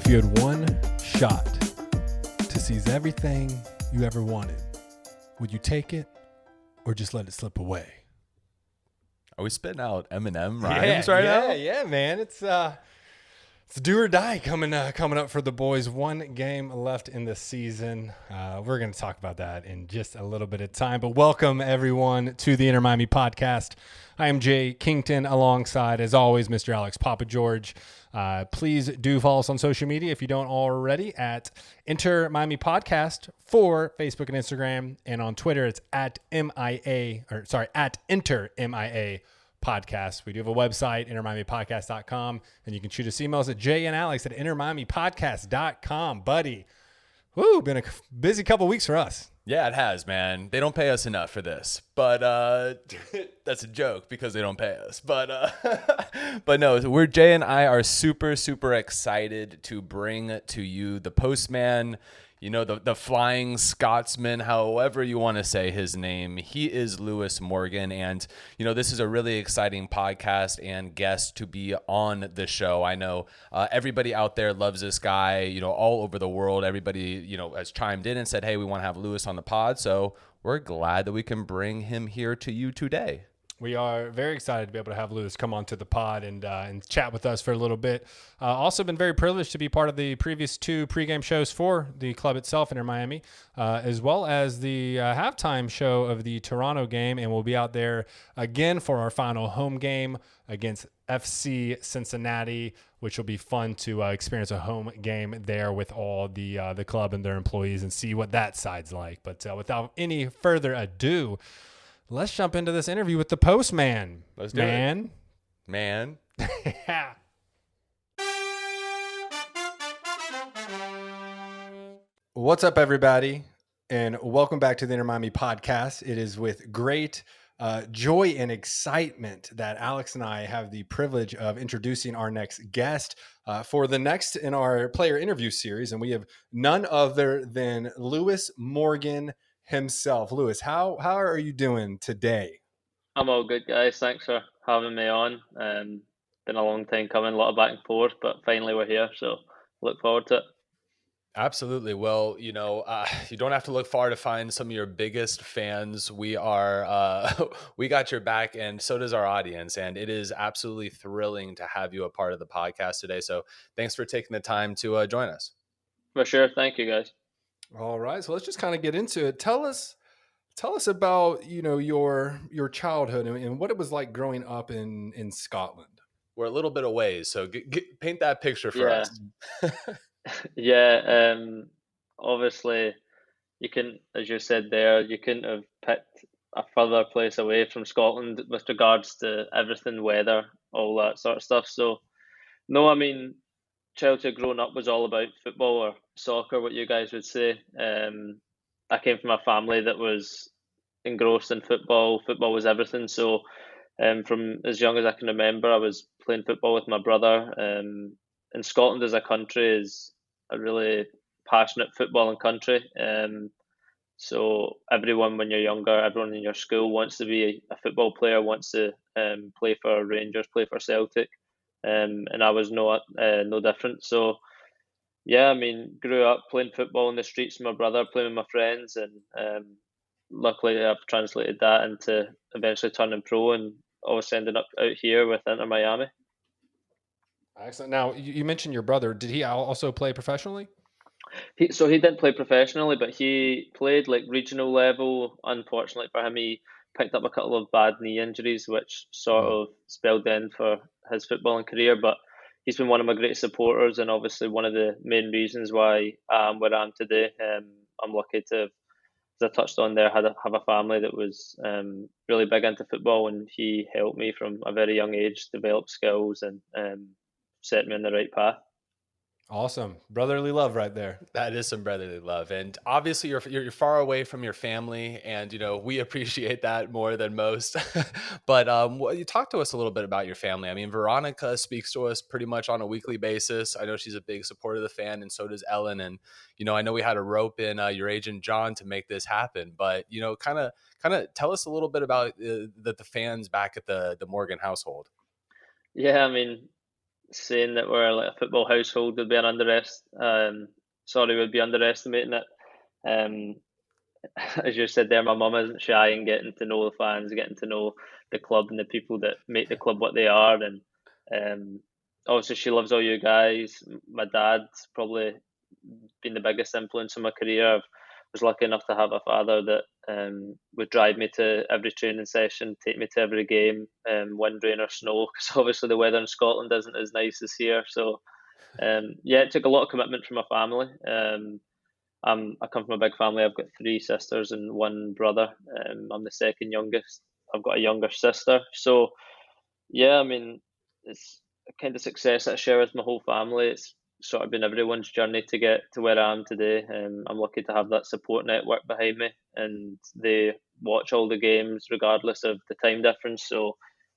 If you had one shot to seize everything you ever wanted, would you take it or just let it slip away? Are we spitting out Eminem rhymes right now? Yeah, man. It's do or die coming up for the boys. One game left in the season. We're going to talk about that in just a little bit of time. But welcome, everyone, to the Inter Miami podcast. I am Jay Kington alongside, as always, Mr. Alex Papa George. Please do follow us on social media if you don't already at Inter Miami Podcast for Facebook and Instagram. And on Twitter, it's at Inter MIA Podcast. We do have a website, intermiamipodcast.com, and you can shoot us emails at Jay and Alex at intermiamipodcast.com. Buddy, woo, been a busy couple weeks for us. Yeah, it has, man. They don't pay us enough for this, but that's a joke because they don't pay us. But no, Jay and I are super excited to bring to you the Postman. You know, the Flying Scotsman, however you want to say his name. He is Lewis Morgan. And, you know, this is a really exciting podcast and guest to be on the show. I know everybody out there loves this guy, you know, all over the world. Everybody, you know, has chimed in and said, hey, we want to have Lewis on the pod. So we're glad that we can bring him here to you today. We are very excited to be able to have Lewis come on to the pod and chat with us for a little bit. Also been very privileged to be part of the previous two pregame shows for the club itself, Inter Miami, as well as the halftime show of the Toronto game. And we'll be out there again for our final home game against FC Cincinnati, which will be fun to experience a home game there with all the club and their employees and see what that side's like. But without any further ado, let's jump into this interview with the Postman. Let's do it. Man. What's up, everybody? And welcome back to the Inter Miami podcast. It is with great joy and excitement that Alex and I have the privilege of introducing our next guest for the next in our player interview series. And we have none other than Lewis Morgan himself. Lewis, how are you doing today? I'm all good, guys. Thanks for having me on. Been a long time coming, a lot of back and forth, but finally we're here, so look forward to it. Absolutely. Well, you know, you don't have to look far to find some of your biggest fans. We are, we got your back, and so does our audience. And it is absolutely thrilling to have you a part of the podcast today. So thanks for taking the time to join us. For sure. Thank you, guys. All right, so let's just kind of get into it. Tell us about, you know, your childhood and what it was like growing up in Scotland. We're a little bit away, so paint that picture for us. Yeah, obviously, you can, as you said there, you couldn't have picked a further place away from Scotland with regards to everything, weather, all that sort of stuff. So, no, I mean, childhood growing up was all about football or soccer, what you guys would say. I came from a family that was engrossed in football. Football was everything. So from as young as I can remember, I was playing football with my brother. And Scotland as a country is a really passionate footballing country. So everyone, when you're younger, everyone in your school wants to be a football player, wants to play for Rangers, play for Celtic. And I was no different. So, yeah, I mean, grew up playing football in the streets with my brother, playing with my friends, and luckily I've translated that into eventually turning pro and obviously ended up out here with Inter Miami. Excellent. Now, you mentioned your brother. Did he also play professionally? He didn't play professionally, but he played like regional level. Unfortunately for him, he picked up a couple of bad knee injuries, which sort of spelled the end for his footballing career. But he's been one of my greatest supporters, and obviously one of the main reasons why I'm where I am today. I'm lucky to, as I touched on there, have a family that was really big into football, and he helped me from a very young age develop skills and set me on the right path. Awesome. Brotherly love right there. That is some brotherly love. And obviously you're far away from your family, and, you know, we appreciate that more than most. But you talk to us a little bit about your family. I mean, Veronica speaks to us pretty much on a weekly basis. I know she's a big supporter of the fan, and so does Ellen. And, you know, I know we had to rope in your agent, John, to make this happen. But, you know, kind of tell us a little bit about the fans back at the Morgan household. Yeah, I mean, saying that we're like a football household would be would be underestimating it. Um, as you said there, my mum isn't shy in getting to know the fans, getting to know the club and the people that make the club what they are. And um, obviously, she loves all you guys. My dad's probably been the biggest influence in my career. I was lucky enough to have a father that would drive me to every training session, take me to every game, wind, rain, or snow, because obviously the weather in Scotland isn't as nice as here. So, yeah, it took a lot of commitment from my family. I come from a big family. I've got three sisters and one brother. I'm the second youngest. I've got a younger sister. So yeah, I mean, it's a kind of success that I share with my whole family. It's sort of been everyone's journey to get to where I am today. I'm lucky to have that support network behind me, and they watch all the games regardless of the time difference. So,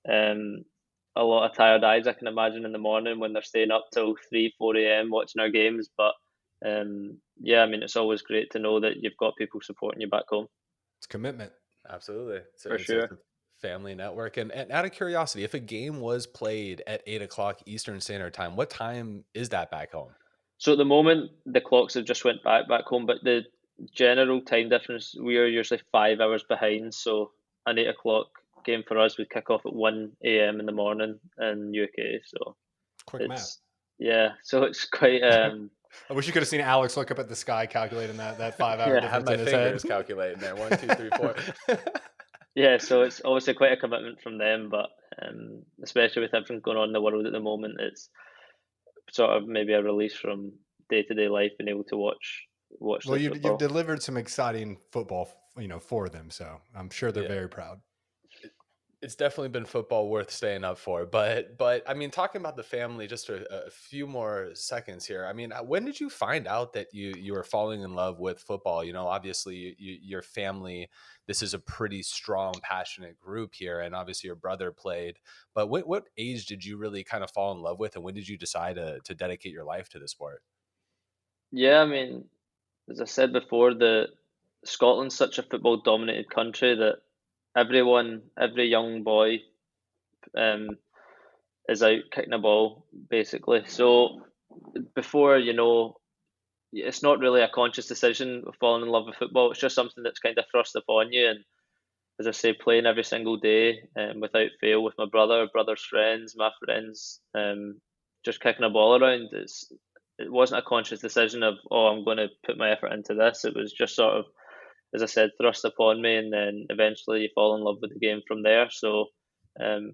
um, a lot of tired eyes I can imagine in the morning when they're staying up till 3, 4 a.m. watching our games. But yeah, I mean, it's always great to know that you've got people supporting you back home. It's commitment. Absolutely. For It's a sure. family network. And out of curiosity, if a game was played at 8 o'clock Eastern Standard Time, what time is that back home? So at the moment, the clocks have just went back home, but the general time difference, we are usually 5 hours behind. So an 8 o'clock game for us would kick off at 1 a.m. in the morning in UK. So Quick math. it's yeah, so it's quite I wish you could have seen Alex look up at the sky calculating that 5 hour yeah, I have difference my in his head. fingers calculating there. 1, 2, 3, 4. yeah. So it's obviously quite a commitment from them, but especially with everything going on in the world at the moment, it's sort of maybe a release from day to day life, being able to watch Well, the you've football. delivered some exciting football, for them, so I'm sure they're Yeah. very proud. It's definitely been football worth staying up for. But I mean, talking about the family, just a few more seconds here. I mean, when did you find out that you were falling in love with football? You know, obviously your family, this is a pretty strong, passionate group here, and obviously your brother played. But what age did you really kind of fall in love with, and when did you decide to dedicate your life to the sport? Yeah, I mean, as I said before, the Scotland's such a football dominated country that every young boy, um, is out kicking a ball basically. So before it's not really a conscious decision of falling in love with football. It's just something that's kind of thrust upon you. And as I say, playing every single day, without fail with my brother's friends, my friends, just kicking a ball around. It wasn't a conscious decision of, oh, I'm going to put my effort into this. It was just sort of, as I said, thrust upon me, and then eventually you fall in love with the game from there. So, um,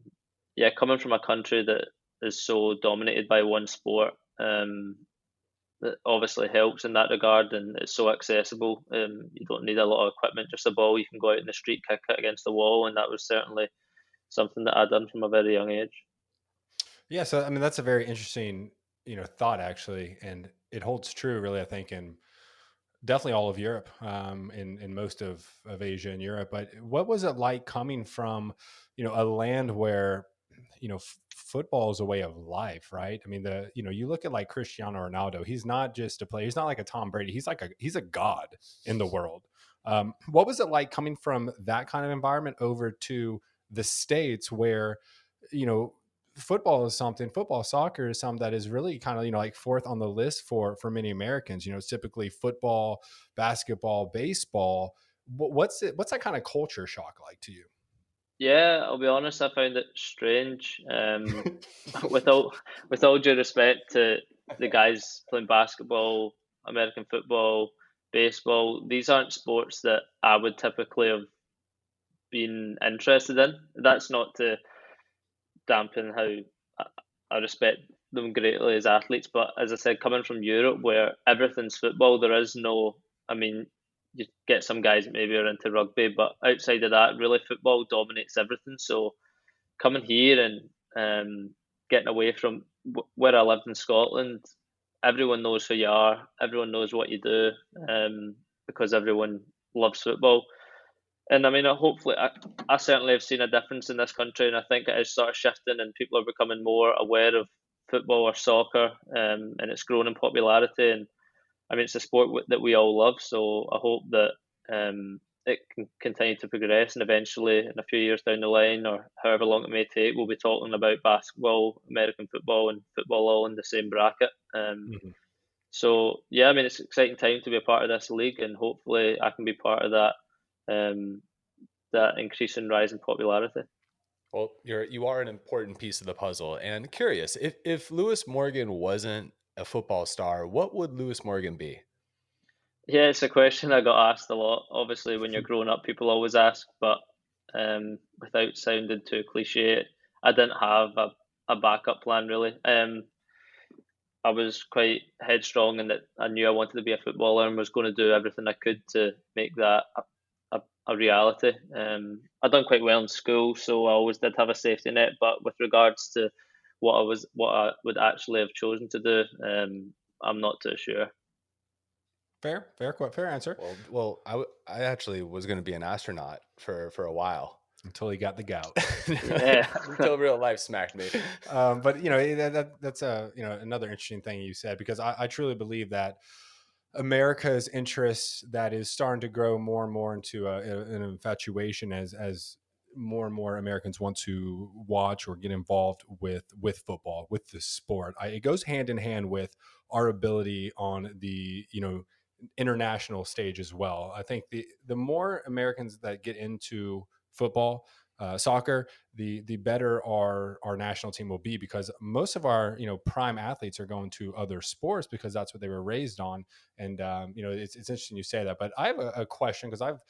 yeah, coming from a country that is so dominated by one sport, that obviously helps in that regard, and it's so accessible. You don't need a lot of equipment, just a ball. You can go out in the street, kick it against the wall, and that was certainly something that I done from a very young age. Yeah, so I mean that's a very interesting, thought actually, and it holds true really. I think in definitely all of Europe, in most of Asia and Europe. But what was it like coming from, a land where, football is a way of life, right? I mean, you look at like Cristiano Ronaldo. He's not just a player. He's not like a Tom Brady. He's a god in the world. What was it like coming from that kind of environment over to the States where, you know, football soccer is something that is really kind of, like fourth on the list for many Americans. It's typically football, basketball, baseball. What's that kind of culture shock like to you? Yeah, I'll be honest, I found it strange. With all with all due respect to the guys playing basketball, American football, baseball, these aren't sports that I would typically have been interested in. That's not to dampen how I, I respect them greatly as athletes. But as I said, coming from Europe where everything's football, there is no, I mean, you get some guys that maybe are into rugby, but outside of that, really football dominates everything. So coming here and getting away from where I lived in Scotland, everyone knows who you are, everyone knows what you do, because everyone loves football. And I mean, I certainly have seen a difference in this country, and I think it is sort of shifting, and people are becoming more aware of football or soccer, and it's grown in popularity. And I mean, it's a sport that we all love, so I hope that it can continue to progress, and eventually, in a few years down the line, or however long it may take, we'll be talking about basketball, American football, and football all in the same bracket. Mhm. So yeah, I mean, it's an exciting time to be a part of this league, and hopefully, I can be part of that that increasing rise in popularity. Well, you are an important piece of the puzzle. And curious, if Lewis Morgan wasn't a football star, what would Lewis Morgan be? Yeah, it's a question I got asked a lot. Obviously, when you're growing up, people always ask, but without sounding too cliche, I didn't have a backup plan really. I was quite headstrong in that I knew I wanted to be a footballer and was going to do everything I could to make that a reality. I done quite well in school, so I always did have a safety net. But with regards to what I would actually have chosen to do, I'm not too sure. Fair answer. I actually was going to be an astronaut for a while Until he got the gout. Yeah. until real life smacked me. But that's a another interesting thing you said, because I truly believe that America's interest that is starting to grow more and more into an infatuation as more and more Americans want to watch or get involved with football, with the sport. It goes hand in hand with our ability on the international stage as well. I think the more Americans that get into football, soccer, the better our national team will be, because most of our prime athletes are going to other sports because that's what they were raised on. And it's interesting you say that. But I have a question, because I've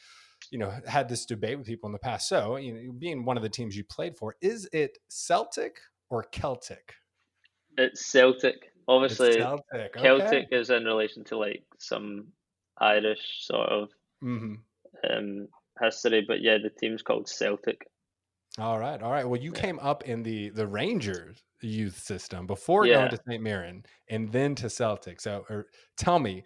had this debate with people in the past. So being one of the teams you played for, is it Celtic or Celtic? It's Celtic. It's Obviously, Celtic. Okay. Celtic is in relation to like some Irish sort of Hmm. um, history, but yeah, the team's called Celtic. All right, all right. Well, you Yeah, came up in the Rangers youth system before going yeah, to St. Mirren and then to Celtic. So, tell me,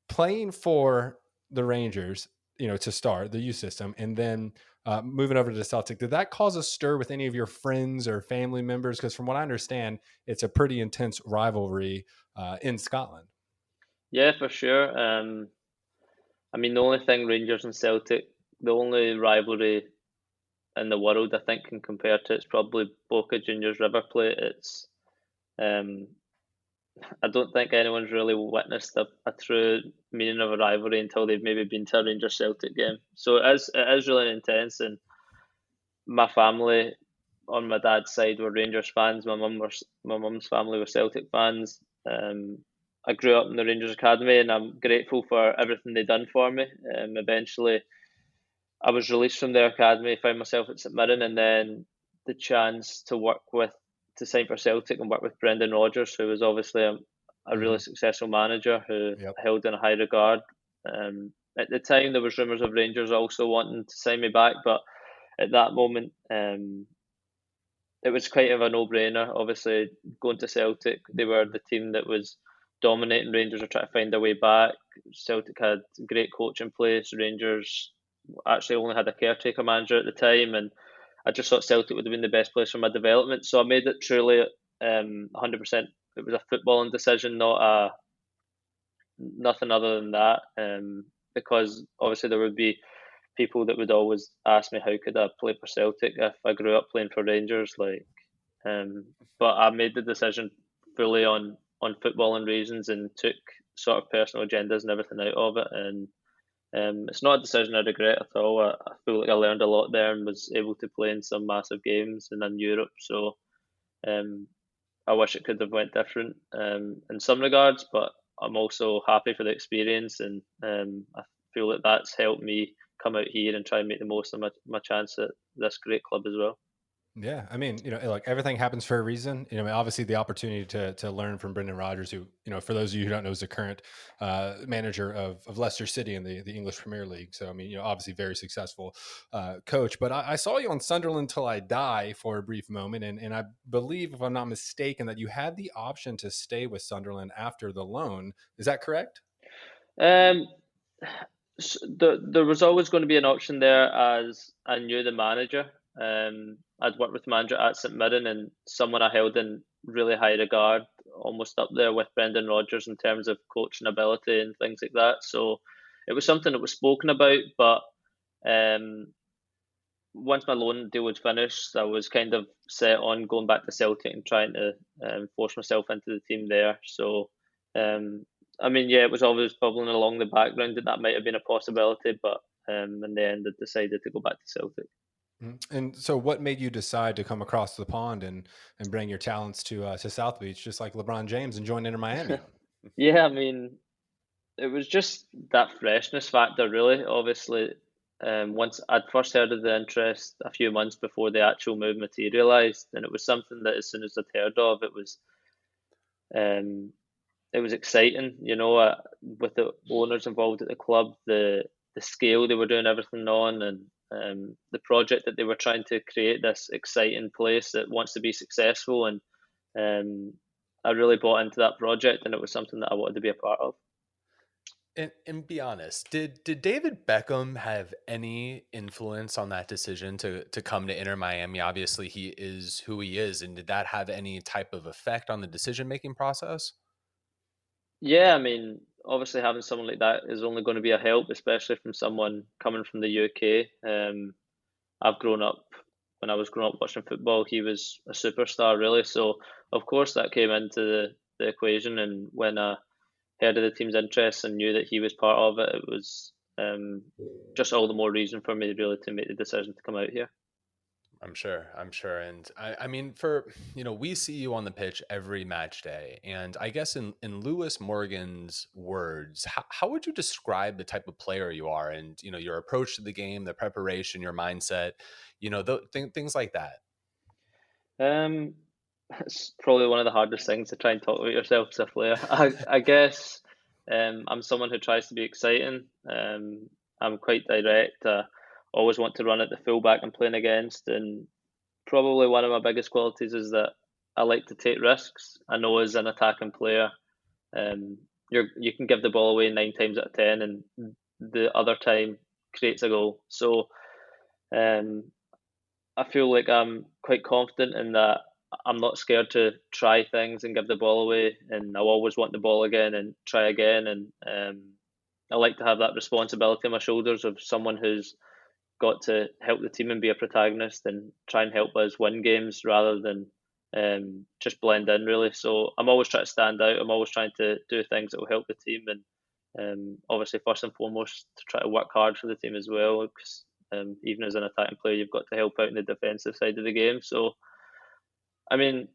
playing for the Rangers, to start the youth system, and then moving over to the Celtic, did that cause a stir with any of your friends or family members? Because from what I understand, it's a pretty intense rivalry in Scotland. yeah, for sure. I mean, the only thing Rangers and Celtic, the only rivalry in the world I think can compare to it's probably Boca Juniors River Plate. It's um, I don't think anyone's really witnessed a true meaning of a rivalry until they've maybe been to a Rangers Celtic game. So it is really intense, and my family on my dad's side were Rangers fans. My mum's family were Celtic fans. I grew up in the Rangers Academy, and I'm grateful for everything they done for me. Eventually, I was released from their academy, found myself at St Mirren, and then the chance to sign for Celtic and work with Brendan Rodgers, who was obviously a really Hmm. successful manager who Yep. held in high regard. At the time, there was rumours of Rangers also wanting to sign me back, but at that moment, it was quite of a no-brainer. Obviously, going to Celtic, they were the team that was dominating. Rangers were trying to find their way back. Celtic had great coach in place. Rangers actually only had a caretaker manager at the time, and I just thought Celtic would have been the best place for my development. So I made it truly 100%. It was a footballing decision, not a nothing other than that. Because obviously there would be people that would always ask me how could I play for Celtic if I grew up playing for Rangers, but I made the decision fully on footballing reasons and took sort of personal agendas and everything out of it, and it's not a decision I regret at all. I feel like I learned a lot there and was able to play in some massive games and in Europe. So um, I wish it could have went different in some regards, but I'm also happy for the experience, and I feel that that's helped me come out here and try and make the most of my chance at this great club as well. Yeah, I mean, like everything happens for a reason. I mean, obviously the opportunity to learn from Brendan Rodgers, who, for those of you who don't know, is the current manager of Leicester City in the English Premier League. So, I mean, obviously very successful coach. But I saw you on Sunderland Till I Die for a brief moment, and I believe, if I'm not mistaken, that you had the option to stay with Sunderland after the loan. Is that correct? Um, there was always going to be an option there as I knew the manager. I'd worked with the manager at St Mirren and someone I held in really high regard, almost up there with Brendan Rodgers in terms of coaching ability and things like that. So it was something that was spoken about, but Once my loan deal was finished, I was kind of set on going back to Celtic and trying to force myself into the team there. So, I mean, yeah, it was always bubbling along the background that might have been a possibility, but in the end, I decided to go back to Celtic. Mhm. And so, what made you decide to come across the pond and bring your talents to South Beach, just like LeBron James and join Inter Miami? Yeah, I mean, it was just that freshness factor, really. Obviously, once I'd first heard of the interest a few months before the actual move materialised, and it was something that as soon as I'd heard of, um, it was exciting. You know, with the owners involved at the club, the scale they were doing everything on, and the project that they were trying to create this exciting place that wants to be successful, and um, I really bought into that project, and it was something that I wanted to be a part of. And be honest, did David Beckham have any influence on that decision to come to Inter Miami? Obviously, he is who he is, and did that have any type of effect on the decision making process? Yeah, I mean, obviously having someone like that is only going to be a help, especially from someone coming from the UK. I've grown up when I was growing up watching football, he was a superstar, really. So of course that came into the equation, and when I heard of the team's interest and knew that he was part of it, it was just all the more reason for me really to make the decision to come out here. I'm sure. And I mean, for, we see you on the pitch every match day. And I guess in Lewis Morgan's words, how would you describe the type of player you are and, your approach to the game, the preparation, your mindset, things like that? Um, it's probably one of the hardest things to try and talk about yourself as a player. I guess I'm someone who tries to be exciting. I'm quite direct. Always want to run at the fullback I'm playing against, and probably one of my biggest qualities is that I like to take risks. I know as an attacking player, you can give the ball away 9 times out of 10, and the other time creates a goal. So um, I feel like I'm quite confident in that I'm not scared to try things and give the ball away, and I always want the ball again and try again. And I like to have that responsibility on my shoulders of someone who's got to help the team and be a protagonist and try and help us win games rather than just blend in, really. So I'm always trying to stand out. I'm always trying to do things that will help the team, and obviously first and foremost to try to work hard for the team as well. Because even as an attacking player, you've got to help out in the defensive side of the game. So I mean,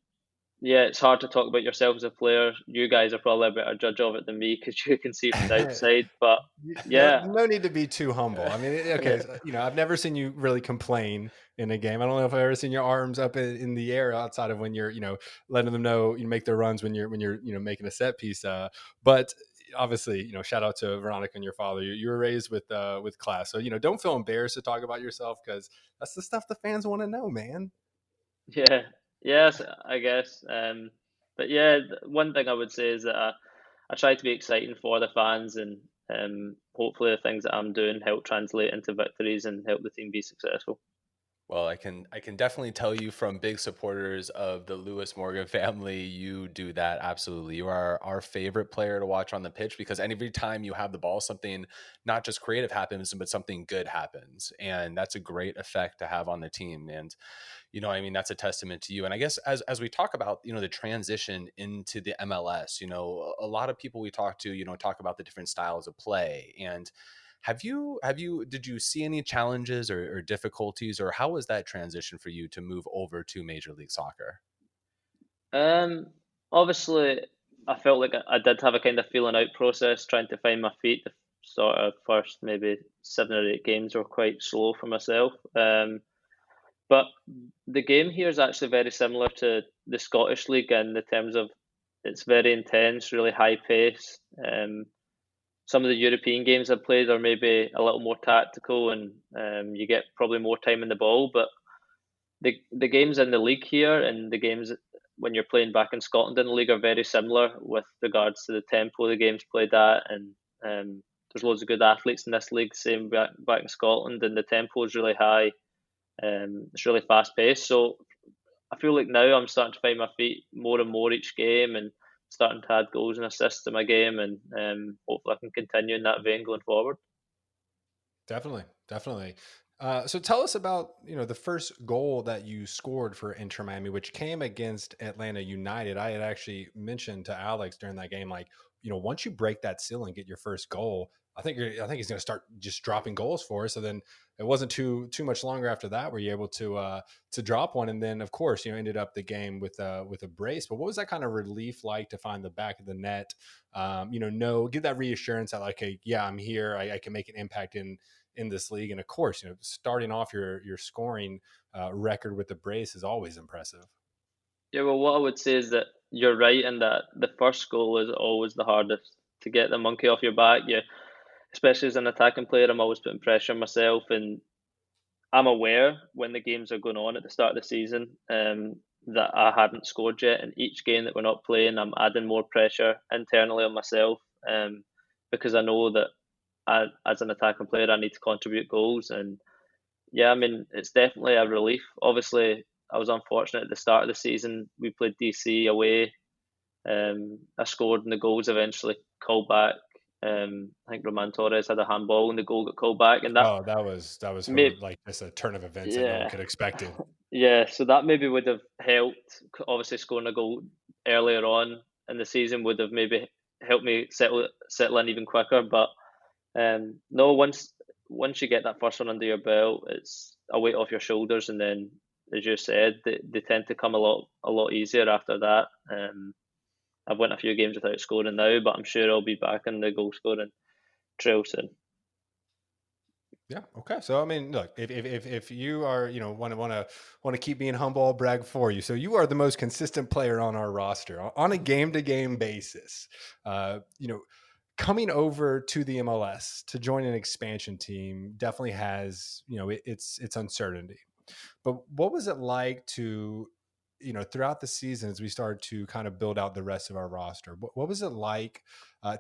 yeah, it's hard to talk about yourself as a player. You guys are probably a better judge of it than me because you can see from the outside. But No, yeah, no need to be too humble. I mean, okay, so, I've never seen you really complain in a game. I don't know if I've ever seen your arms up in the air outside of when you're, letting them know you make their runs when you're making a set piece. But obviously, shout out to Veronica and your father. You were raised with class, so don't feel embarrassed to talk about yourself because that's the stuff the fans want to know, man. yeah, yes, I guess. But yeah, one thing I would say is that I try to be exciting for the fans, and hopefully the things that I'm doing help translate into victories and help the team be successful. Well, I can definitely tell you from big supporters of the Lewis Morgan family, you do that absolutely. You are our favorite player to watch on the pitch because every time you have the ball, something not just creative happens, but something good happens, and that's a great effect to have on the team. And I mean, that's a testament to you. And I guess as we talk about, the transition into the MLS, a lot of people we talk to, talk about the different styles of play. And did you see any challenges or difficulties, or how was that transition for you to move over to Major League Soccer? Um, Obviously, I felt like I did have a kind of feeling out process, trying to find my feet. The sort of first maybe 7 or 8 games were quite slow for myself. But the game here is actually very similar to the Scottish League in the terms of it's very intense, really high pace. Some of the European games I've played are maybe a little more tactical, and you get probably more time in the ball. But the games in the league here and the games when you're playing back in Scotland in the league are very similar with regards to the tempo the game's played at, and there's loads of good athletes in this league. Same back in Scotland, and the tempo is really high. It's really fast paced. So I feel like now I'm starting to find my feet more and more each game, and starting to add goals and assists to my game, and hopefully I can continue in that vein going forward. Definitely, definitely. So tell us about the first goal that you scored for Inter Miami, which came against Atlanta United. I had actually mentioned to Alex during that game, like once you break that ceiling, get your first goal, I think he's going to start just dropping goals for us. So then it wasn't too much longer after that were you able to drop one, and then of course ended up the game with a brace. But what was that kind of relief like to find the back of the net? No, give that reassurance that like, hey, yeah, I'm here. I can make an impact in this league. And of course, starting off your scoring record with the brace is always impressive. Yeah, well, what I would say is that you're right in that the first goal is always the hardest to get the monkey off your back. You, especially as an attacking player, I'm always putting pressure on myself, and I'm aware when the games are going on at the start of the season that I hadn't scored yet. And each game that we're not playing, I'm adding more pressure internally on myself because I know that as an attacking player, I need to contribute goals. And yeah, I mean, it's definitely a relief. Obviously, I was unfortunate at the start of the season. We played DC away. I scored and the goals eventually called back. I think Roman Torres had a handball and the goal got called back, and that Oh, that was made like just a turn of events that no one yeah, could expected. yeah. So that maybe would have helped. Obviously, scoring a goal earlier on in the season would have maybe helped me settle in even quicker. But no, once you get that first one under your belt, it's a weight off your shoulders, and then, as you said, they tend to come a lot easier after that. I've went a few games without scoring now, but I'm sure I'll be back in the goal scoring trail soon. Yeah. Okay. So I mean, look, if you are want to keep being humble, I'll brag for you. So you are the most consistent player on our roster on a game to game basis. Uh, you know, Coming over to the MLS to join an expansion team definitely has it's uncertainty. But what was it like to, throughout the season as we started to kind of build out the rest of our roster? What was it like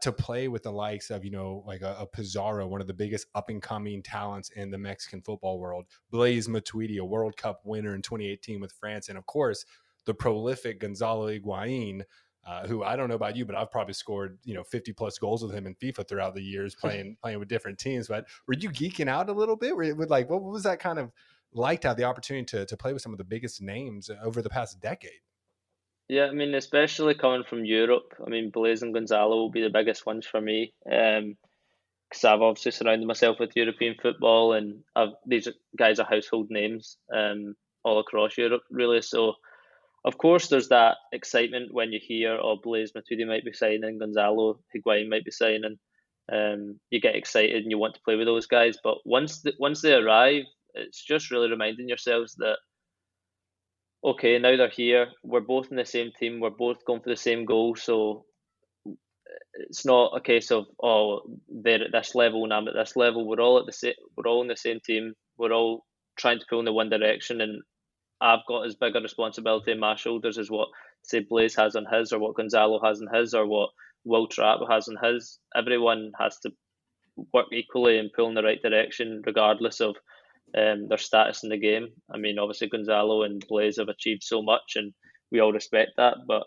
to play with the likes of, like a Pizarro, one of the biggest up and coming talents in the Mexican football world, Blaise Matuidi, a World Cup winner in 2018 with France, and of course, the prolific Gonzalo Higuain, who I don't know about you, but I've probably scored 50 plus goals with him in FIFA throughout the years playing with different teams. But were you geeking out a little bit? Were you, with like what was that kind of like to have the opportunity to play with some of the biggest names over the past decade? Yeah, I mean, especially coming from Europe. I mean, Blaise and Gonzalo will be the biggest ones for me. Because I've obviously surrounded myself with European football, and these guys are household names all across Europe, really. So, of course, there's that excitement when you hear, oh, Blaise Matuidi might be signing, Gonzalo Higuain might be signing. You get excited and you want to play with those guys. But once they arrive, it's just really reminding yourselves that, okay, now they're here. We're both in the same team. We're both going for the same goal. So it's not a case of, oh, they're at this level and I'm at this level. We're all at the same. We're all in the same team. We're all trying to pull in the one direction, and I've got as big a responsibility on my shoulders as what, say, Blaise has on his, or what Gonzalo has on his, or what Will Trapp has on his. Everyone has to work equally and pull in the right direction, regardless of their status in the game. I mean, obviously Gonzalo and Blaise have achieved so much, and we all respect that. But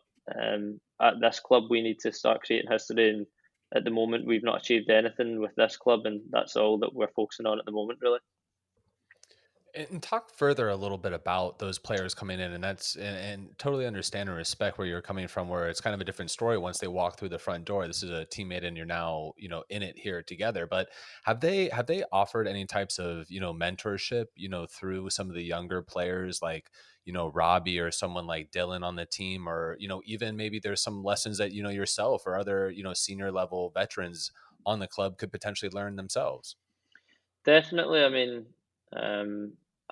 at this club, we need to start creating history. And at the moment, we've not achieved anything with this club, and that's all that we're focusing on at the moment, really. And talk further a little bit about those players coming in, and and totally understand and respect where you're coming from. Where it's kind of a different story once they walk through the front door. This is a teammate, and you're now in it here together. But have they offered any types of mentorship through some of the younger players like Robbie or someone like Dylan on the team, or even maybe there's some lessons that yourself or other senior level veterans on the club could potentially learn themselves. Definitely. I mean,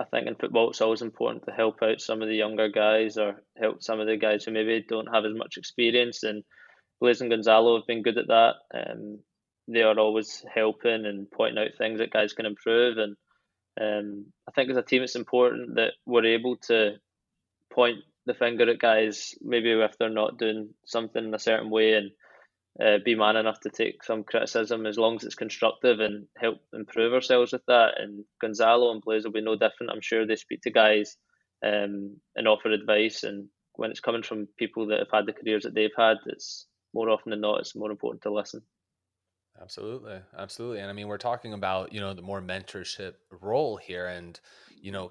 I think in football it's always important to help out some of the younger guys, or help some of the guys who maybe don't have as much experience. And Blaise and Gonzalo have been good at that. They are always helping and pointing out things that guys can improve. And I think as a team, it's important that we're able to point the finger at guys, maybe if they're not doing something in a certain way, and be man enough to take some criticism as long as it's constructive and help improve ourselves with that. And Gonzalo and Blaise will be no different. I'm sure they speak to guys and offer advice. And when it's coming from people that have had the careers that they've had, it's more often than not, it's more important to listen. Absolutely. Absolutely. And I mean, we're talking about, the more mentorship role here and,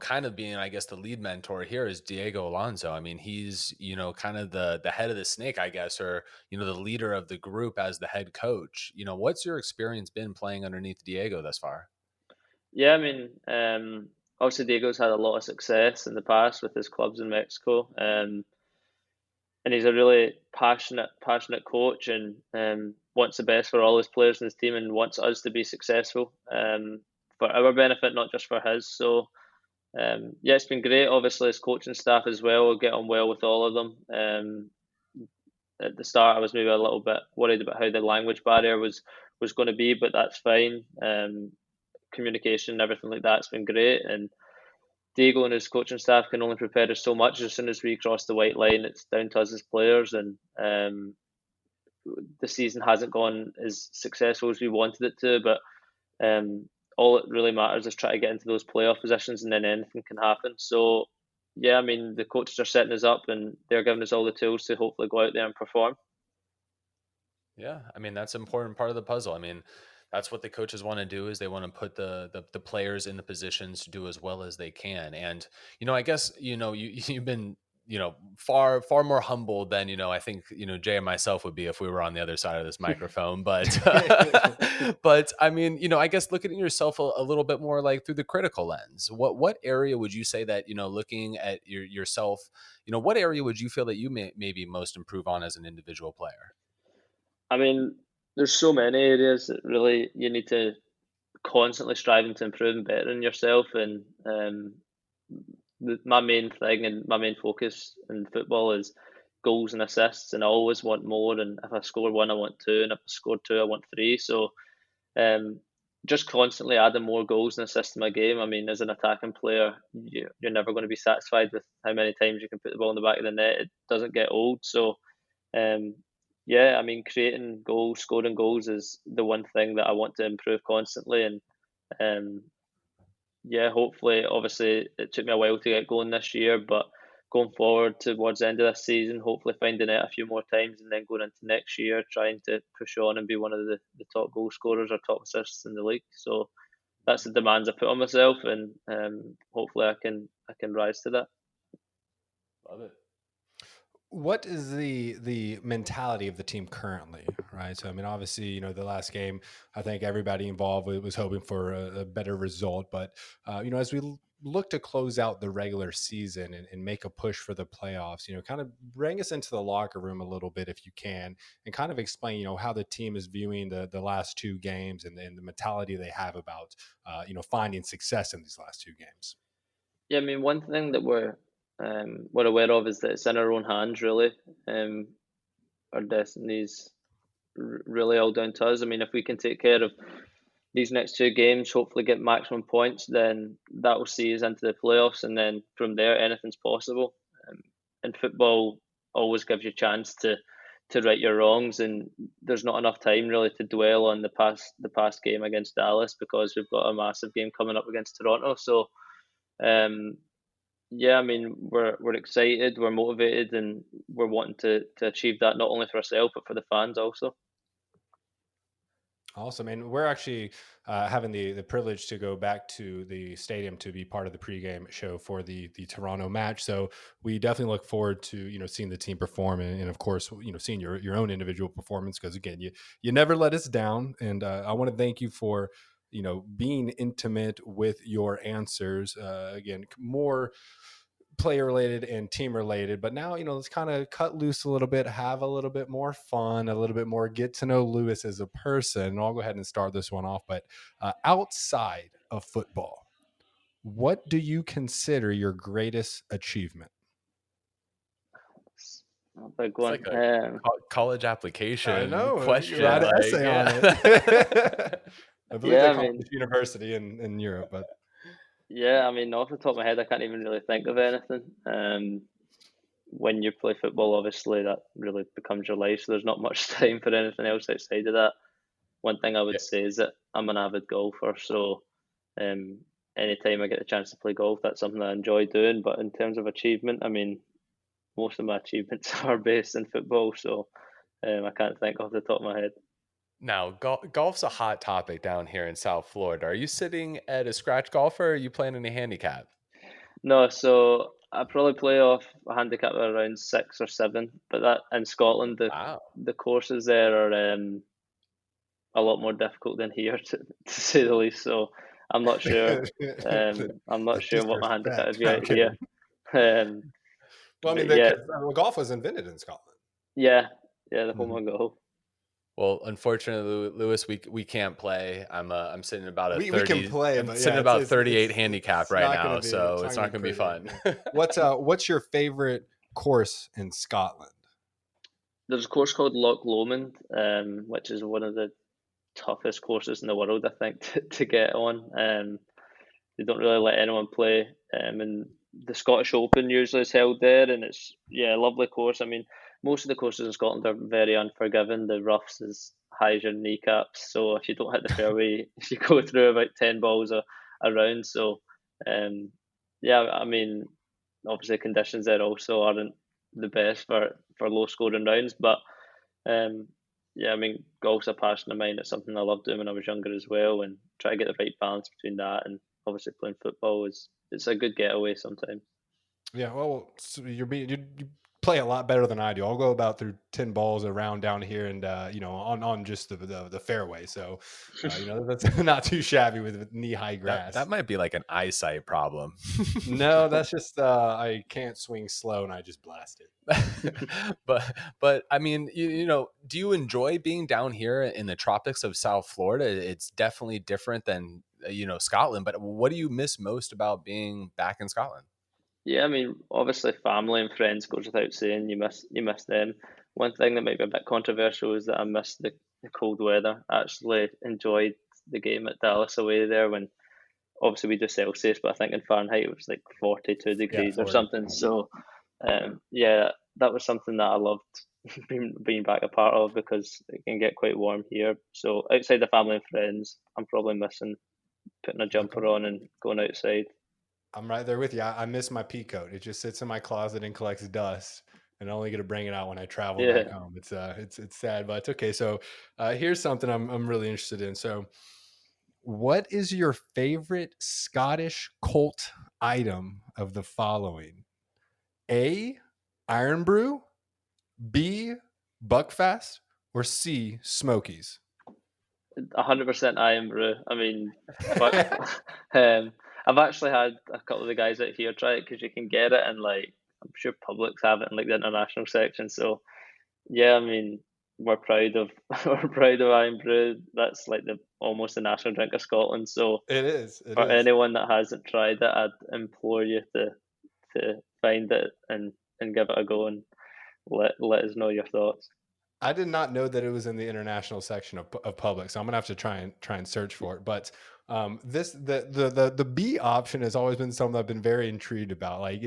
kind of being, I guess, the lead mentor here is Diego Alonso. I mean, he's, kind of the head of the snake, I guess, or, the leader of the group as the head coach. What's your experience been playing underneath Diego thus far? Yeah, I mean, obviously Diego's had a lot of success in the past with his clubs in Mexico, and he's a really passionate coach, and wants the best for all his players in his team, and wants us to be successful, for our benefit, not just for his. So, yeah, it's been great. Obviously, his coaching staff as well. We get on well with all of them. At the start, I was maybe a little bit worried about how the language barrier was going to be, but that's fine. Communication and everything like that's been great, and Diego and his coaching staff can only prepare us so much. As soon as we cross the white line, it's down to us as players, and the season hasn't gone as successful as we wanted it to, but all it really matters is try to get into those playoff positions, and then anything can happen. So, yeah, I mean, the coaches are setting us up, and they're giving us all the tools to hopefully go out there and perform. Yeah, I mean that's an important part of the puzzle. I mean, that's what the coaches want to do is they want to put the players in the positions to do as well as they can. And I guess you've been far more humble than I think Jay and myself would be if we were on the other side of this microphone. But but I mean I guess looking at yourself a little bit more like through the critical lens. What area would you say that looking at yourself, what area would you feel that you may maybe most improve on as an individual player? I mean, there's so many areas that really you need to constantly striving to improve and better in yourself. And my main thing and my main focus in football is goals and assists. And I always want more. And if I score one, I want two. And if I score two, I want three. So um, just constantly adding more goals and assists to my game. I mean, as an attacking player, you're never going to be satisfied with how many times you can put the ball in the back of the net. It doesn't get old. So um, yeah, I mean, creating goals, scoring goals is the one thing that I want to improve constantly. And um, yeah, hopefully, obviously, it took me a while to get going this year, but going forward towards the end of this season, hopefully finding it a few more times, and then going into next year, trying to push on and be one of the top goal scorers or top assists in the league. So that's the demands I put on myself, and hopefully I can rise to that. Love it. What is the mentality of the team currently, right? So I mean, obviously, the last game, I think everybody involved was hoping for a better result, but as we look to close out the regular season and make a push for the playoffs, kind of bring us into the locker room a little bit if you can, and kind of explain, how the team is viewing the last two games and the mentality they have about, finding success in these last two games. Yeah, I mean, one thing that we're aware of is that it's in our own hands, really. Our destinies really all down to us. I mean, if we can take care of these next two games, hopefully get maximum points, then that will see us into the playoffs, and then from there, anything's possible. Um, and football always gives you a chance to right your wrongs, and there's not enough time really to dwell on the past game against Dallas because we've got a massive game coming up against Toronto. So, um, yeah, I mean, we're excited, we're motivated, and we're wanting to achieve that not only for ourselves but for the fans also. Awesome. And we're actually having the privilege to go back to the stadium to be part of the pregame show for the Toronto match. So we definitely look forward to, seeing the team perform and of course, seeing your own individual performance. Because again, you never let us down. And I want to thank you for, being intimate with your answers. Again, more player related and team related, but now let's kind of cut loose a little bit, have a little bit more fun, a little bit more get to know Lewis as a person. And I'll go ahead and start this one off, but outside of football, what do you consider your greatest achievement? It's a big It's one. like a college I application know, you question. write an Like, essay on it. yeah. I believe Yeah, they I call mean, it university in Europe, but yeah, I mean, off the top of my head, I can't even really think of anything. When you play football, obviously that really becomes your life, so there's not much time for anything else outside of that. One thing I Yeah. would say is that I'm an avid golfer, so um, anytime I get the chance to play golf, that's something I enjoy doing. But in terms of achievement, I mean, most of my achievements are based in football, so I can't think off the top of my head. Now, golf's a hot topic down here in South Florida. Are you sitting at a scratch golfer or are you playing any handicap? No, so I probably play off a handicap of around 6 or 7, but that in Scotland Wow. the courses there are a lot more difficult than here to say the least. So I'm not sure. The, I'm the not sure what my handicap disrespect. would be No, I'm out here. kidding. Um, Well, I mean, but yeah, because golf was invented in Scotland. yeah, yeah, the home Mhm. of golf. Well, unfortunately, Lewis, we can't play. I'm sitting about a We can 30. play, I'm but sitting yeah, about 38 handicap it's right not now, gonna be so it's not going to be pretty. fun. Yeah. What's your favorite course in Scotland? There's a course called Loch Lomond, which is one of the toughest courses in the world, I think, to get on. They don't really let anyone play. And the Scottish Open usually is held there, and it's yeah, a lovely course. I mean, most of the courses in Scotland are very unforgiving. The roughs as high as your kneecaps, so if you don't hit the fairway, you go through about 10 balls a round. So, um, yeah, I mean, obviously conditions there also aren't the best for low scoring rounds, but um, yeah, I mean, golf's a passion of mine. It's something I loved doing when I was younger as well, and try to get the right balance between that and obviously playing football is it's a good getaway sometimes. Yeah, well, so you play a lot better than I do. I'll go about through 10 balls around down here, and on just the fairway. So, that's not too shabby with knee high That grass. might be like an eyesight problem. No, that's just I can't swing slow, and I just blast it. but I mean, do you enjoy being down here in the tropics of South Florida? It's definitely different than Scotland, but what do you miss most about being back in Scotland? Yeah, I mean, obviously family and friends goes without saying. You miss them. One thing that might be a bit controversial is that I miss the cold weather. I actually enjoyed the game at Dallas away there when obviously we do Celsius, but I think in Fahrenheit it was like 42 Yeah, degrees or 40. something. So, yeah, that was something that I loved being back a part of because it can get quite warm here. So outside the family and friends, I'm probably missing putting a Okay. jumper on and going outside. I'm right there with you. I miss my pea coat. It just sits in my closet and collects dust, and I only get to bring it out when I travel back Yeah, home. It's sad, but it's okay. So, here's something I'm really interested in. So, what is your favorite Scottish cult item of the following? A. Iron Brew. B. Buckfast. Or C. Smokies. 100% I am brew. I mean, but um, I've actually had a couple of the guys out here try it because you can get it and like I'm sure Publix have it in like the international section. So yeah, I mean, we're proud of we're proud of Iron Brew. That's like the almost the national drink of Scotland. So It is. It for is. anyone that hasn't tried it, I'd implore you to find it and give it a go and let us know your thoughts. I did not know that it was in the international section of Publix, so I'm gonna have to try and search for it. But this the B option has always been something I've been very intrigued about. Like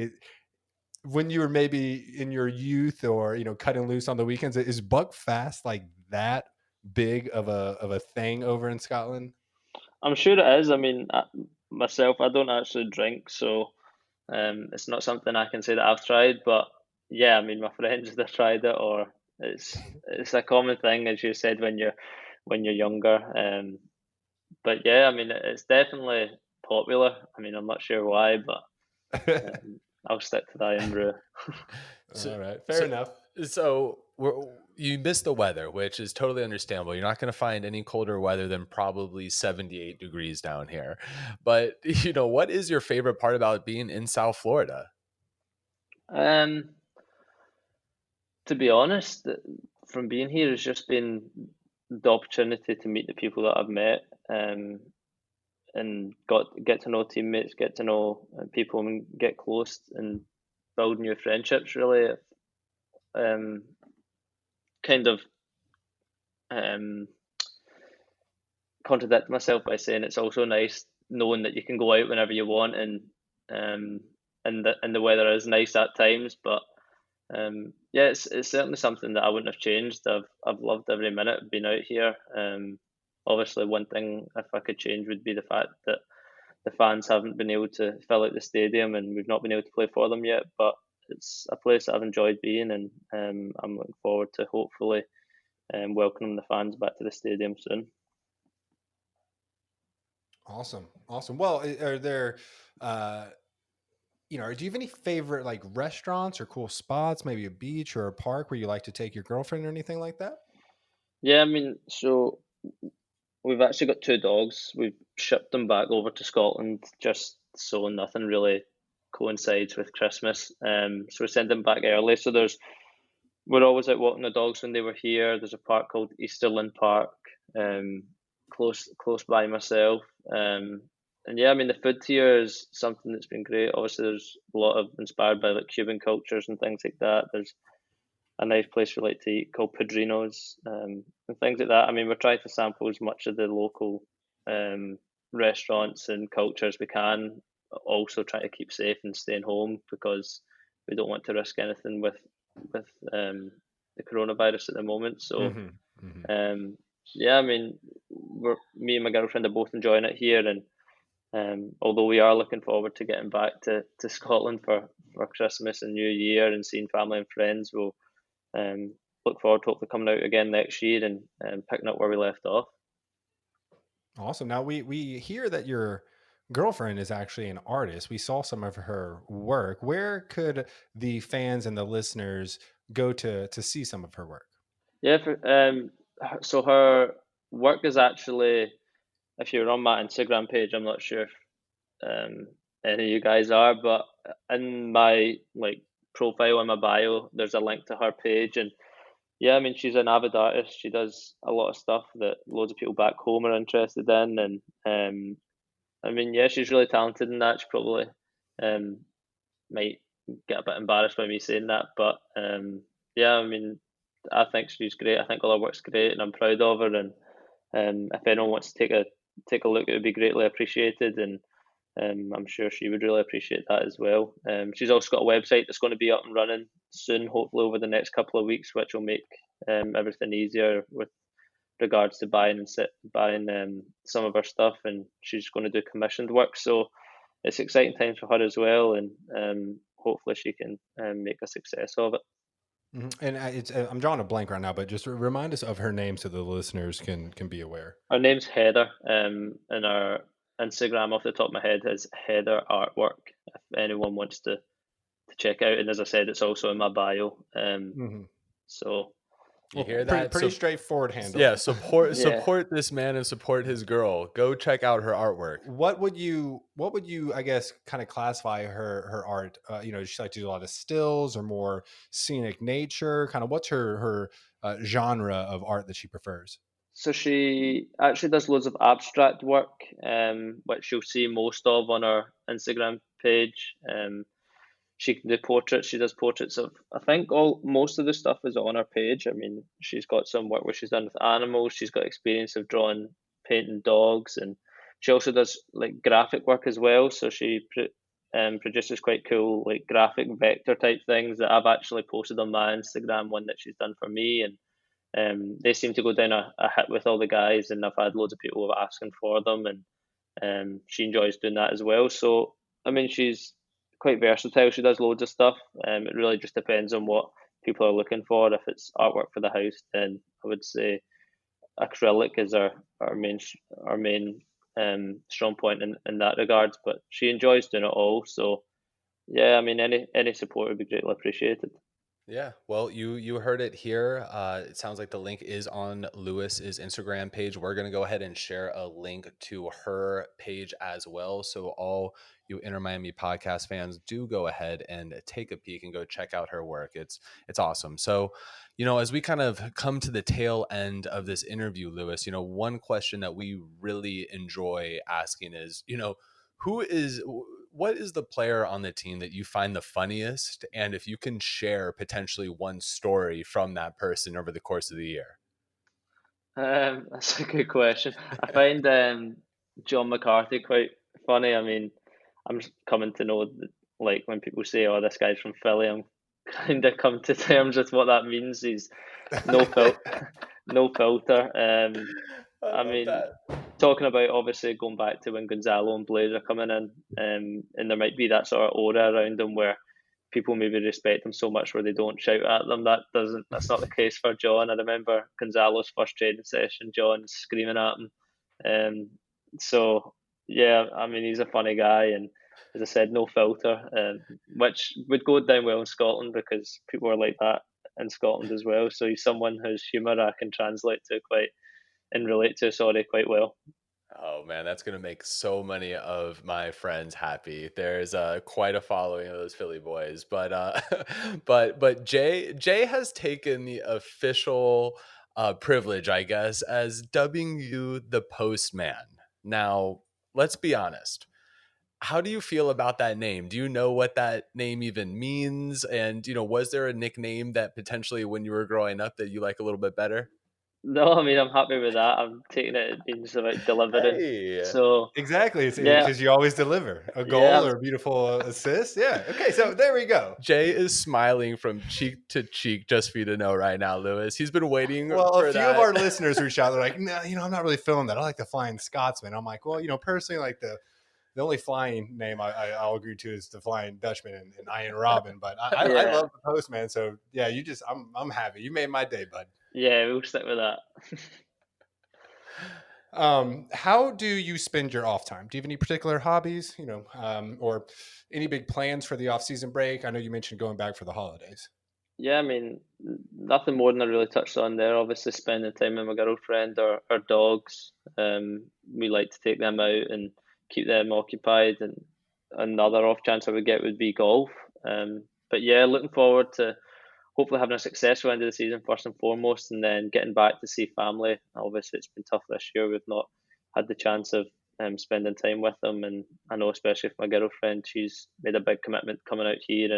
when you were maybe in your youth or cutting loose on the weekends, is Buck Fast like that big of a thing over in Scotland? I'm sure it is. I mean, myself, I don't actually drink, so it's not something I can say that I've tried. But yeah, I mean, my friends have tried it, or it's a common thing, as you said, when you're younger. But yeah, I mean, it's definitely popular. I mean, I'm not sure why, but I'll stick to the Irn-Bru. So, All right, fair so, enough. you miss the weather, which is totally understandable. You're not going to find any colder weather than probably 78 degrees down here. But, what is your favorite part about being in South Florida? Um, to be honest, from being here has just been the opportunity to meet the people that I've met, and get to know teammates, get to know people, and get close and build new friendships. Really, um, kind of um, contradict myself by saying it's also nice knowing that you can go out whenever you want um, and the weather is nice at times. But yeah, it's certainly something that I wouldn't have changed. I've loved every minute being out here. Obviously, one thing if I could change would be the fact that the fans haven't been able to fill out the stadium and we've not been able to play for them yet. But it's a place that I've enjoyed being, and I'm looking forward to hopefully welcoming the fans back to the stadium soon. Awesome. Well, are there, do you have any favorite like restaurants or cool spots, maybe a beach or a park where you like to take your girlfriend or anything like that? Yeah, I mean, so we've actually got two dogs. We've shipped them back over to Scotland just so nothing really coincides with Christmas. So we sent them back early. So we're always out walking the dogs when they were here. There's a park called Easterland Park, um, close by myself. And yeah, I mean the food here is something that's been great. Obviously, there's a lot of inspired by like Cuban cultures and things like that. There's a nice place we like to eat called Padrino's, and things like that. I mean, we're trying to sample as much of the local um, restaurants and culture as we can. Also, try to keep safe and staying home because we don't want to risk anything with the coronavirus at the moment. So, Mm-hmm. Mm-hmm. yeah, I mean, me and my girlfriend are both enjoying it here, and although we are looking forward to getting back to Scotland for Christmas and New Year and seeing family and friends, we'll look forward to hopefully coming out again next year and picking up where we left off. Awesome. Now we hear that your girlfriend is actually an artist. We saw some of her work. Where could the fans and the listeners go to see some of her work? Yeah, so her work is actually, if you're on my Instagram page, I'm not sure if um, any of you guys are, but in my like profile in my bio, there's a link to her page, and yeah, I mean she's an avid artist. She does a lot of stuff that loads of people back home are interested in, and I mean yeah, she's really talented in that. She probably um, might get a bit embarrassed by me saying that, but yeah, I mean I think she's great. I think all her work's great, and I'm proud of her. And if anyone wants to take a look, it would be greatly appreciated. And I'm sure she would really appreciate that as well. She's also got a website that's going to be up and running soon, hopefully over the next couple of weeks, which will make everything easier with regards to buying some of her stuff. And she's going to do commissioned work, so it's exciting times for her as well. And hopefully she can make a success of it. Mhm. And I'm drawing a blank right now, but just remind us of her name so the listeners can be aware. Her name's Heather, and our Instagram off the top of my head is Heather Artwork. If anyone wants to check out, and as I said, it's also in my bio. Mm-hmm. So You hear Pretty, that? pretty straightforward handle. Yeah, support Yeah. support this man and support his girl. Go check out her artwork. What would you I guess kind of classify her art? Does she like to do a lot of stills or more scenic nature? Kind of what's her genre of art that she prefers? So she actually does loads of abstract work, which you'll see most of on her Instagram page. She can do portraits. She does portraits of, I think, all most of the stuff is on her page. I mean, she's got some work where she's done with animals. She's got experience of drawing, painting dogs, and she also does like graphic work as well. So she produces quite cool like graphic vector type things that I've actually posted on my Instagram. One that she's done for me, and they seem to go down a hit with all the guys, and I've had loads of people asking for them, and she enjoys doing that as well. So I mean, she's quite versatile. She does loads of stuff. It really just depends on what people are looking for. If it's artwork for the house, then I would say acrylic is our main strong point in that regards. But she enjoys doing it all. So yeah, I mean, any support would be greatly appreciated. Yeah, well, you heard it here. It sounds like the link is on Lewis's Instagram page. We're gonna go ahead and share a link to her page as well. So all you Inter Miami podcast fans, do go ahead and take a peek and go check out her work. It's awesome. So, as we kind of come to the tail end of this interview, Lewis, one question that we really enjoy asking is, who is what is the player on the team that you find the funniest? And if you can share potentially one story from that person over the course of the year. That's a good question. I find John McCarthy quite funny. I mean, I'm just coming to know that, like when people say, "Oh, this guy's from Philly," I'm kind of come to terms with what that means. He's no no filter. I I love mean, that. talking about obviously going back to when Gonzalo and Blaze are coming in, and there might be that sort of aura around him where people maybe respect him so much where they don't shout at them. That's not the case for John. I remember Gonzalo's first training session, John screaming at him. So yeah, I mean, he's a funny guy, and as I said, no filter, which would go down well in Scotland because people are like that in Scotland as well. So he's someone whose humour I can translate to quite and relate to, sorry, quite well. Oh man, that's gonna make so many of my friends happy. There's quite a following of those Philly boys, but but Jay has taken the official privilege, I guess, as dubbing you the Postman. Now, let's be honest. How do you feel about that name? Do you know what that name even means? And was there a nickname that potentially when you were growing up that you like a little bit better? No, I mean, I'm happy with that. I'm taking it. It means about delivering. Hey. So Exactly. It's yeah, because you always deliver a yeah, goal or a beautiful assist. Yeah. Okay. So there we go. Jay is smiling from cheek to cheek just for you to know right now, Lewis. He's been waiting Well, a for few of that. our listeners reached out. They're like, no, I'm not really feeling that. I like the Flying Scotsman. I'm like, well, personally, like the only flying name I'll agree to is the Flying Dutchman and Iron Robin. But I yeah, love the Postman. So yeah, I'm happy. You made my day, bud. yeah. We'll stick with that. How do you spend your off time? Do you have any particular hobbies, or any big plans for the off season break? I know you mentioned going back for the holidays. Yeah, I mean, nothing more than I really touched on there. Obviously, spending time with my girlfriend or our dogs. We like to take them out and keep them occupied. And another off chance I would get would be golf. But yeah, looking forward to hopefully having a successful end of the season first and foremost, and then getting back to see family. Obviously, it's been tough this year. We've not had the chance of spending time with them, and I know especially for my girlfriend, she's made a big commitment coming out here,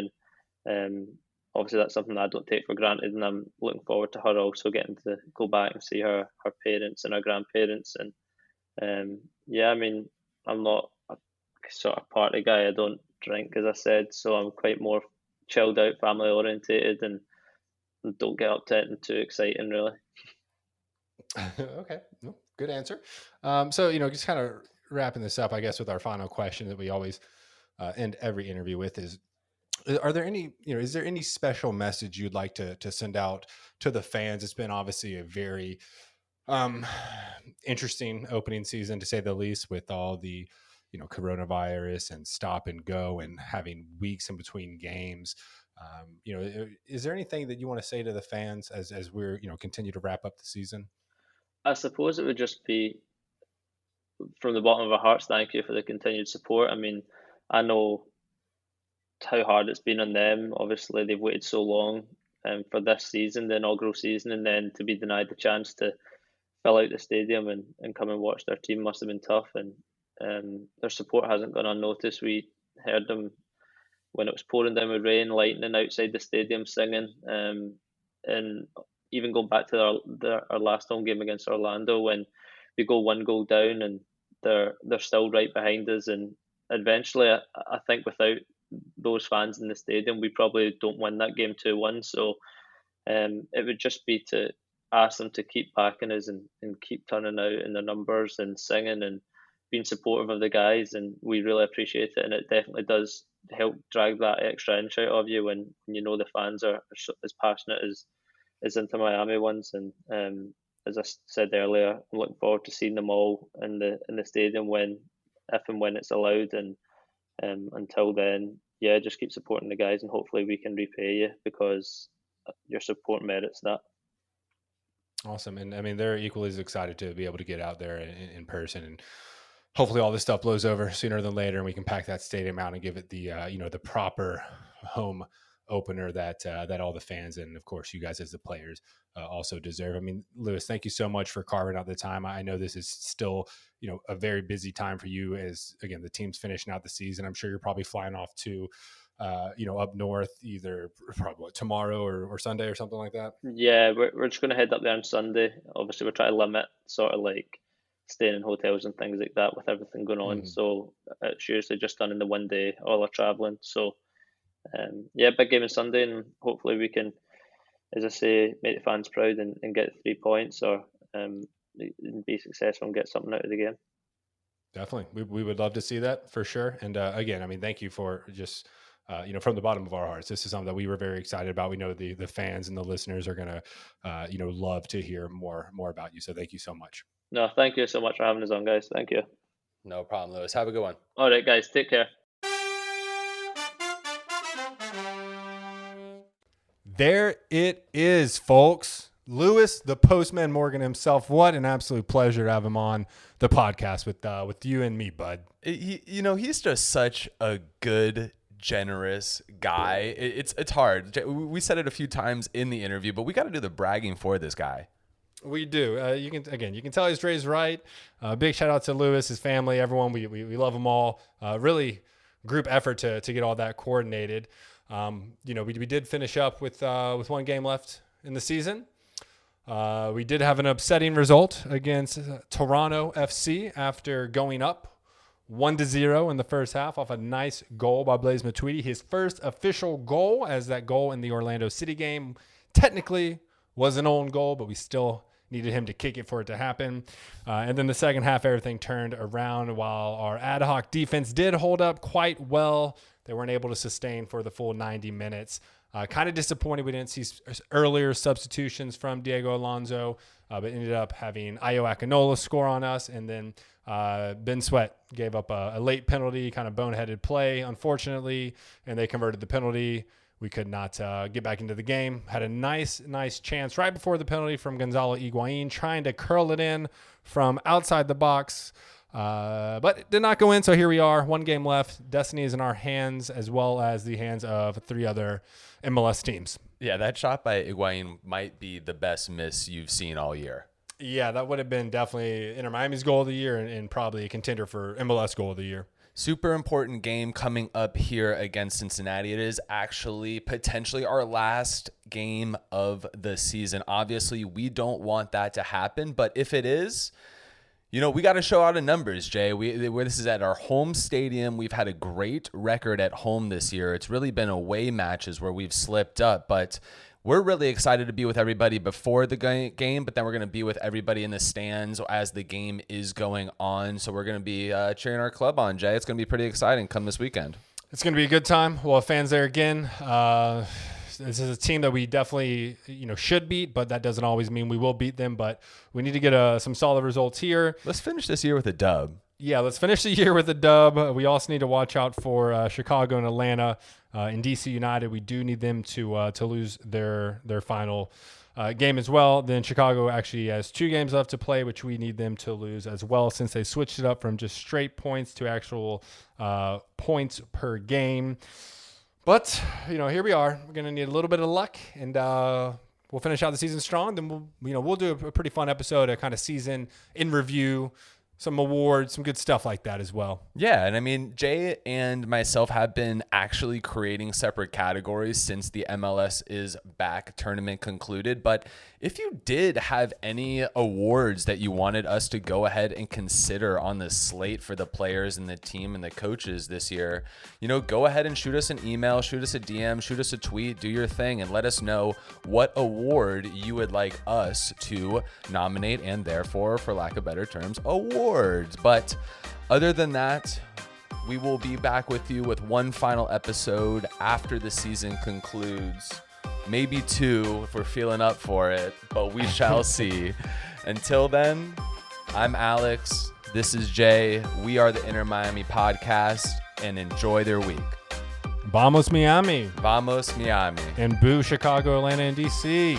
and obviously that's something that I don't take for granted, and I'm looking forward to her also getting to go back and see her parents and her grandparents, and yeah, I mean, I'm not a sort of party guy. I don't drink, as I said, so I'm quite more chilled out, family orientated, and don't get up to anything too exciting, really. Okay, no, good answer. So just kind of wrapping this up, I guess, with our final question that we always end every interview with is: are there any, is there any special message you'd like to send out to the fans? It's been obviously a very um, interesting opening season, to say the least, with all the coronavirus and stop and go and having weeks in between games. Is there anything that you want to say to the fans as we're continue to wrap up the season? I suppose it would just be from the bottom of our hearts, thank you for the continued support. I mean, I know how hard it's been on them. Obviously, they've waited so long for this season, the inaugural season, and then to be denied the chance to fill out the stadium and come and watch their team must have been tough. And their support hasn't gone unnoticed. We heard them when it was pouring down with rain, lightning outside the stadium singing. And even going back to our last home game against Orlando, when we go one goal down and they're still right behind us. And eventually, I think without those fans in the stadium, we probably don't win that game 2-1. So it would just be to ask them to keep backing us and keep turning out in their numbers and singing and being supportive of the guys. And we really appreciate it. And it definitely does help drag that extra inch out of you when you know the fans are as passionate as Inter Miami ones. And as I said earlier, I'm looking forward to seeing them all in the stadium if and when it's allowed. And until then, yeah, just keep supporting the guys, and hopefully we can repay you because your support merits that. Awesome. And I mean, they're equally as excited to be able to get out there in person, and hopefully all this stuff blows over sooner than later and we can pack that stadium out and give it the, the proper home opener that all the fans and of course you guys as the players also deserve. I mean, Lewis, thank you so much for carving out the time. I know this is still, a very busy time for you as, again, the team's finishing out the season. I'm sure you're probably flying off to, up north either probably tomorrow or Sunday or something like that. Yeah, we're just going to head up there on Sunday. Obviously, we're trying to limit sort of like staying in hotels and things like that with everything going on. Mhm. So it's usually just done in the one day, all our traveling. So yeah, big game on Sunday, and hopefully we can, as I say, make the fans proud and get 3 points or and be successful and get something out of the game. Definitely. We would love to see that for sure. And again, I mean, thank you for just from the bottom of our hearts. This is something that we were very excited about. We know the fans and the listeners are going to, love to hear more about you. So thank you so much. No, thank you so much for having us on, guys. Thank you. No problem, Lewis. Have a good one. All right, guys, take care. There it is, folks. Lewis, the Postman Morgan himself. What an absolute pleasure to have him on the podcast with you and me, bud. He's just such a good, generous guy. It's hard. We said it a few times in the interview, but we got to do the bragging for this guy. We do. You can tell he's raised right. Big shout out to Lewis, his family, everyone. We love them all. Really group effort to get all that coordinated. We did finish up with one game left in the season. We did have an upsetting result against Toronto FC after going up 1-0 in the first half off a nice goal by Blaise Matuidi. His first official goal, as that goal in the Orlando City game technically was an own goal, but we still needed him to kick it for it to happen. And then the second half, everything turned around while our ad hoc defense did hold up quite well. They weren't able to sustain for the full 90 minutes. Kind of disappointed we didn't see earlier substitutions from Diego Alonso, but ended up having Ayo Akinola score on us. And then Ben Sweat gave up a late penalty, kind of boneheaded play, unfortunately, and they converted the penalty. We could not get back into the game. Had a nice chance right before the penalty from Gonzalo Higuain, trying to curl it in from outside the box. But it did not go in, so here we are. One game left. Destiny is in our hands, as well as the hands of 3 other MLS teams. Yeah, that shot by Higuain might be the best miss you've seen all year. Yeah, that would have been definitely Inter Miami's goal of the year and probably a contender for MLS goal of the year. Super important game coming up here against Cincinnati. It is actually potentially our last game of the season. Obviously, we don't want that to happen, but if it is, we got to show out in numbers, Jay. This is at our home stadium. We've had a great record at home this year. It's really been away matches where we've slipped up, but we're really excited to be with everybody before the game, but then we're going to be with everybody in the stands as the game is going on. So we're going to be cheering our club on, Jay. It's going to be pretty exciting come this weekend. It's going to be a good time. We'll have fans there again. This is a team that we definitely, should beat, but that doesn't always mean we will beat them. But we need to get some solid results here. Let's finish this year with a dub. Yeah, let's finish the year with a dub. We also need to watch out for Chicago and Atlanta. In DC United, we do need them to lose their final game as well. Then Chicago actually has 2 games left to play, which we need them to lose as well, since they switched it up from just straight points to actual points per game. But, here we are. We're going to need a little bit of luck, and we'll finish out the season strong. Then we'll do a pretty fun episode, a kind of season in review, some awards, some good stuff like that as well. Yeah, and I mean, Jay and myself have been actually creating separate categories since the MLS is back tournament concluded. But if you did have any awards that you wanted us to go ahead and consider on the slate for the players and the team and the coaches this year, go ahead and shoot us an email, shoot us a DM, shoot us a tweet, do your thing, and let us know what award you would like us to nominate and therefore, for lack of better terms, award. But other than that, we will be back with you with one final episode after the season concludes. Maybe 2 if we're feeling up for it, but we shall see. Until then, I'm Alex. This is Jay. We are the Inter Miami Podcast, and enjoy their week. Vamos Miami. Vamos Miami. And boo Chicago, Atlanta, and DC.